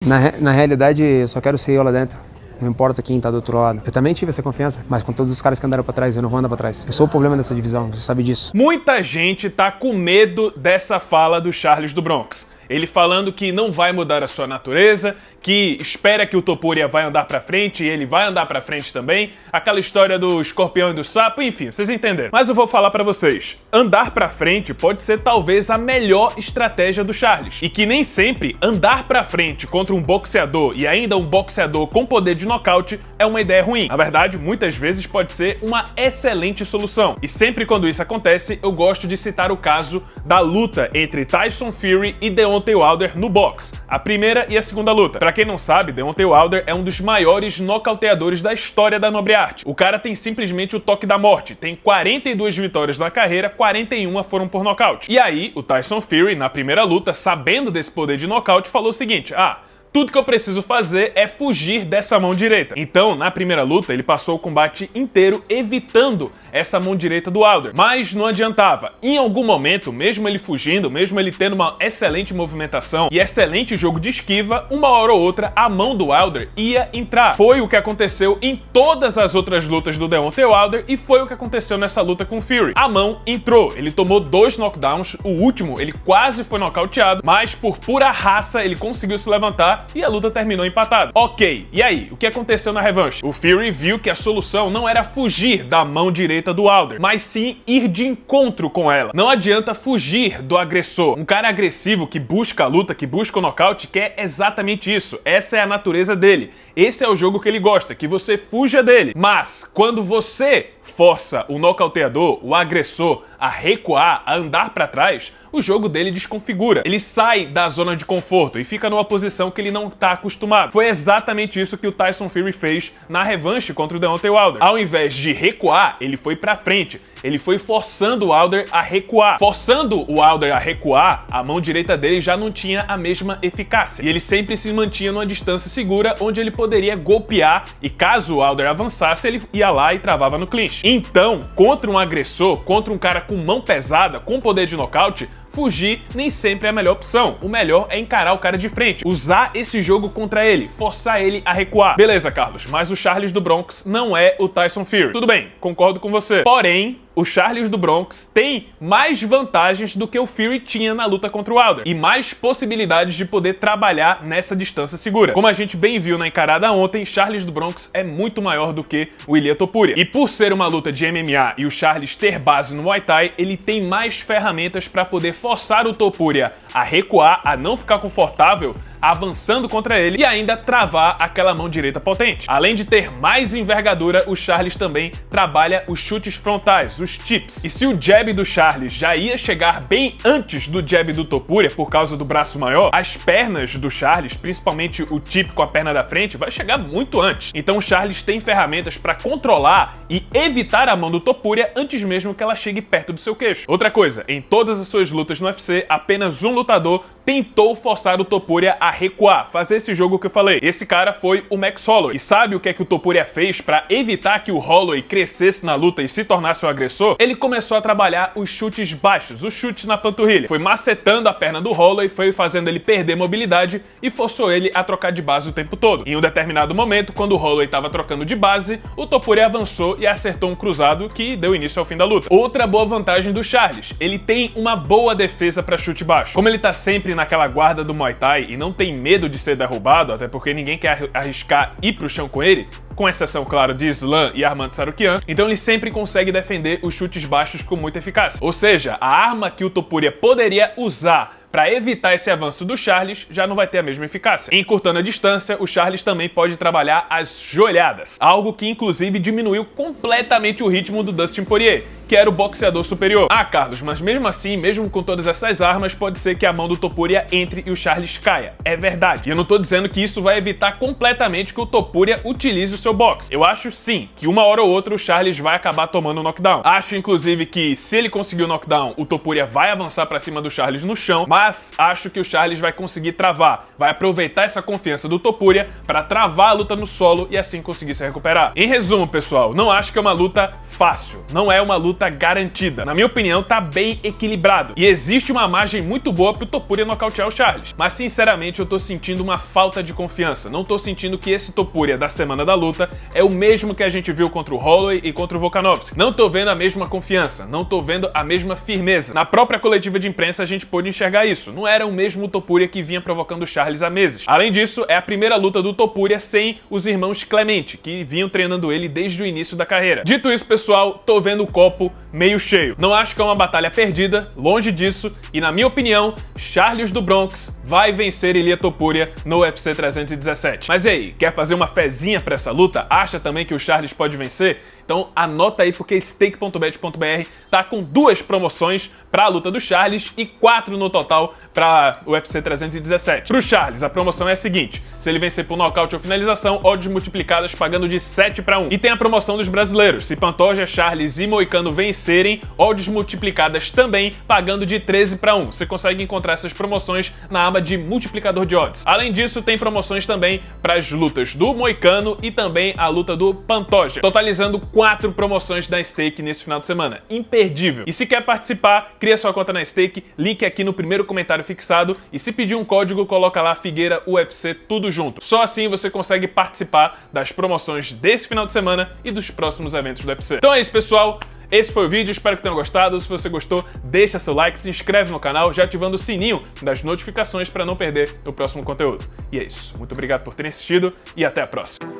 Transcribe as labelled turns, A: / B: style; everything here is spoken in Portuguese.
A: Na realidade, eu só quero ser eu lá dentro. Não importa quem tá do outro lado. Eu também tive essa confiança, mas com todos os caras que andaram pra trás, eu não vou andar pra trás. Eu sou o problema dessa divisão, você sabe disso.
B: Muita gente tá com medo dessa fala do Charles do Bronx. Ele falando que não vai mudar a sua natureza, que espera que o Topuria vai andar pra frente e ele vai andar pra frente também. Aquela história do escorpião e do sapo, enfim, vocês entenderam. Mas eu vou falar pra vocês, andar pra frente pode ser talvez a melhor estratégia do Charles. E que nem sempre andar pra frente contra um boxeador e ainda um boxeador com poder de nocaute é uma ideia ruim. Na verdade, muitas vezes pode ser uma excelente solução. E sempre quando isso acontece, eu gosto de citar o caso da luta entre Tyson Fury e Deontay Wilder no boxe. A primeira e a segunda luta. Pra quem não sabe, Deontay Wilder é um dos maiores nocauteadores da história da nobre arte. O cara tem simplesmente o toque da morte. Tem 42 vitórias na carreira, 41 foram por nocaute. E aí, o Tyson Fury, na primeira luta, sabendo desse poder de nocaute, falou o seguinte: tudo que eu preciso fazer é fugir dessa mão direita. Então, na primeira luta, ele passou o combate inteiro evitando essa mão direita do Wilder. Mas não adiantava. Em algum momento, mesmo ele fugindo, mesmo ele tendo uma excelente movimentação e excelente jogo de esquiva, uma hora ou outra, a mão do Wilder ia entrar. Foi o que aconteceu em todas as outras lutas do Deontay Wilder e foi o que aconteceu nessa luta com o Fury. A mão entrou. Ele tomou 2 knockdowns. O último, ele quase foi nocauteado, mas por pura raça, ele conseguiu se levantar e a luta terminou empatada. Ok, e aí? O que aconteceu na revanche? O Fury viu que a solução não era fugir da mão direita do Wilder, mas sim ir de encontro com ela. Não adianta fugir do agressor. Um cara agressivo que busca a luta, que busca o nocaute, quer exatamente isso. Essa é a natureza dele. Esse é o jogo que ele gosta, que você fuja dele. Mas, quando você força o nocauteador, o agressor, a recuar, a andar pra trás, o jogo dele desconfigura. Ele sai da zona de conforto e fica numa posição que ele não tá acostumado. Foi exatamente isso que o Tyson Fury fez na revanche contra o Deontay Wilder. Ao invés de recuar, ele foi pra frente. Ele foi forçando o Wilder a recuar. Forçando o Wilder a recuar, a mão direita dele já não tinha a mesma eficácia. E ele sempre se mantinha numa distância segura, onde ele poderia golpear e caso o Wilder avançasse, ele ia lá e travava no clinch. Então, contra um agressor, contra um cara com mão pesada, com poder de nocaute, fugir nem sempre é a melhor opção. O melhor é encarar o cara de frente, usar esse jogo contra ele, forçar ele a recuar. Beleza, Carlos, mas o Charles do Bronx não é o Tyson Fury. Tudo bem, concordo com você. Porém, o Charles do Bronx tem mais vantagens do que o Fury tinha na luta contra o Wilder e mais possibilidades de poder trabalhar nessa distância segura. Como a gente bem viu na encarada ontem, Charles do Bronx é muito maior do que o Ilia Topuria. E por ser uma luta de MMA e o Charles ter base no Muay Thai, ele tem mais ferramentas para poder forçar o Topuria a recuar, a não ficar confortável, avançando contra ele e ainda travar aquela mão direita potente. Além de ter mais envergadura, o Charles também trabalha os chutes frontais, os chips. E se o jab do Charles já ia chegar bem antes do jab do Topuria por causa do braço maior, as pernas do Charles, principalmente o chip com a perna da frente, vai chegar muito antes. Então o Charles tem ferramentas para controlar e evitar a mão do Topuria antes mesmo que ela chegue perto do seu queixo. Outra coisa, em todas as suas lutas no UFC, apenas um lutador tentou forçar o Topuria a recuar, fazer esse jogo que eu falei. Esse cara foi o Max Holloway. E sabe o que é que o Topuria fez para evitar que o Holloway crescesse na luta e se tornasse um agressor? Ele começou a trabalhar os chutes baixos, os chutes na panturrilha. Foi macetando a perna do Holloway, foi fazendo ele perder mobilidade e forçou ele a trocar de base o tempo todo. Em um determinado momento, quando o Holloway estava trocando de base, o Topuria avançou e acertou um cruzado que deu início ao fim da luta. Outra boa vantagem do Charles, ele tem uma boa defesa para chute baixo. Como ele tá sempre naquela guarda do Muay Thai e não tem medo de ser derrubado, até porque ninguém quer arriscar ir pro chão com ele, com exceção, claro, de Islam e Arman Tsarukyan, então ele sempre consegue defender os chutes baixos com muita eficácia. Ou seja, a arma que o Topuria poderia usar para evitar esse avanço do Charles já não vai ter a mesma eficácia. Encurtando a distância, o Charles também pode trabalhar as joelhadas, algo que inclusive diminuiu completamente o ritmo do Dustin Poirier, que era o boxeador superior. Ah, Carlos, mas mesmo assim, mesmo com todas essas armas, pode ser que a mão do Topuria entre e o Charles caia. É verdade. E eu não tô dizendo que isso vai evitar completamente que o Topuria utilize o seu boxe. Eu acho sim que uma hora ou outra o Charles vai acabar tomando o knockdown. Acho inclusive que se ele conseguir o knockdown, o Topuria vai avançar pra cima do Charles no chão, mas acho que o Charles vai conseguir travar, vai aproveitar essa confiança do Topuria para travar a luta no solo e assim conseguir se recuperar. Em resumo, pessoal, não acho que é uma luta fácil, não é uma luta garantida. Na minha opinião, tá bem equilibrado e existe uma margem muito boa pro Topuria nocautear o Charles, mas sinceramente eu tô sentindo uma falta de confiança, não tô sentindo que esse Topuria da semana da luta é o mesmo que a gente viu contra o Holloway e contra o Volkanovski. Não tô vendo a mesma confiança, não tô vendo a mesma firmeza. Na própria coletiva de imprensa a gente pôde enxergar isso, não era o mesmo Topuria que vinha provocando o Charles há meses. Além disso, é a primeira luta do Topuria sem os irmãos Clemente, que vinham treinando ele desde o início da carreira. Dito isso, pessoal, tô vendo o copo meio cheio. Não acho que é uma batalha perdida, longe disso, e na minha opinião, Charles do Bronx vai vencer Ilia Topuria no UFC 317. Mas e aí, quer fazer uma fezinha pra essa luta? Acha também que o Charles pode vencer? Então anota aí porque stake.bet.br tá com 2 promoções para a luta do Charles e 4 no total para o UFC 317. Pro Charles, a promoção é a seguinte: se ele vencer por nocaute ou finalização, odds multiplicadas pagando de 7-1. E tem a promoção dos brasileiros: se Pantoja, Charles e Moicano vencerem, odds multiplicadas também pagando de 13-1. Você consegue encontrar essas promoções na aba de multiplicador de odds. Além disso, tem promoções também para as lutas do Moicano e também a luta do Pantoja, totalizando 4 promoções da Stake nesse final de semana. Imperdível! E se quer participar, cria sua conta na Stake, link aqui no primeiro comentário fixado, e se pedir um código, coloca lá Figueira UFC tudo junto. Só assim você consegue participar das promoções desse final de semana e dos próximos eventos do UFC. Então é isso, pessoal! Esse foi o vídeo, espero que tenham gostado. Se você gostou, deixa seu like, se inscreve no canal, já ativando o sininho das notificações para não perder o próximo conteúdo. E é isso. Muito obrigado por terem assistido e até a próxima.